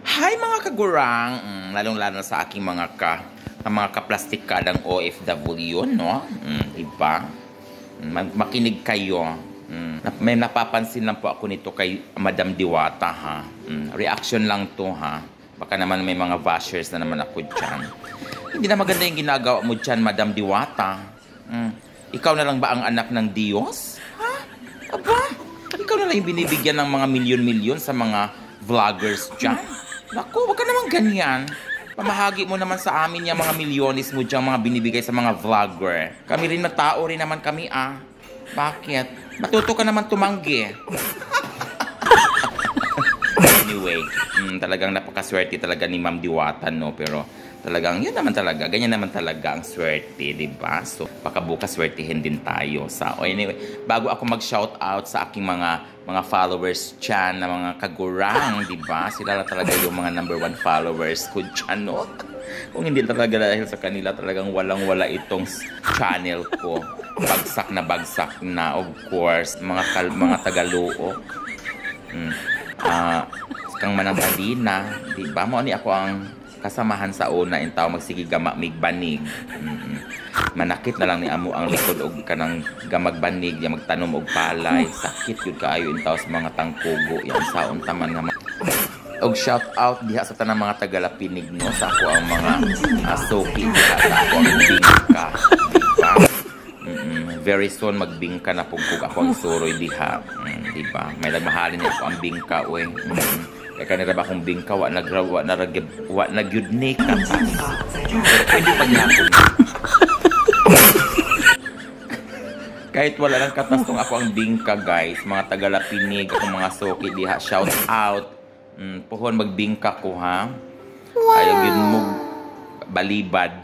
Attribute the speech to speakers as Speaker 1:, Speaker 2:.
Speaker 1: Hi mga kagurang, lalong-lalo sa aking mga kaplastikadang OFW, no? Diba? Makinig kayo. May napapansin lang po ako nito kay Madam Diwata, ha? Reaction lang to, ha? Baka naman may mga bashers na naman ako dyan. Hindi na maganda yung ginagawa mo dyan, Madam Diwata. Ikaw na lang ba ang anak ng Diyos? Ha? Aba? Ikaw na lang yung binibigyan ng mga milyon-milyon sa mga vloggers dyan? Naku, wag ka naman ganyan. Pamahagi mo naman sa amin yung mga milyones mo dyan, mga binibigay sa mga vlogger. Kami rin na tao rin naman kami, ah. Bakit? Matuto ka naman tumanggi. Anyway, talagang napakaswerte talaga ni Ma'am Diwata, no? Pero talagang, yun naman talaga. Ganyan naman talaga ang swerte, diba? So, baka bukas swertihin din tayo. Anyway, bago ako mag-shout out sa aking mga followers dyan, na mga kagurang, diba? Sila na talaga yung mga #1 followers ko dyan, no? Kung hindi talaga dahil sa kanila, talagang walang-wala itong channel ko. Bagsak na, of course. Mga Tagaluok. Kang Manampadina, diba? Mo ni ako ang kasamahan sa una in tao magsigigama migbanig. Manakit na lang ni amo ang likod og kanang gamagbanig ya magtanom og palay, sakit yun kaayo in tao sa mga tangkugo yan saon taman nga og shout out diha sa tanang mga Tagalapinig, no, sa ako ang mga asoki diha sa ako ang bingka, diba? Very soon magbingka na pugpug ako ang suroy diha, diba? May nagmahalin niya ako ang bingka, uy. Kaya kanila ba akong bingka, wa nagyud ni katas. Pero pwede pa niya ako. Kahit wala lang katas kung ako ang bingka, guys. Mga Tagalapinig, akong mga soki diha, shout out. Puhon magbingka ko, ha? Ayaw yun mo balibad.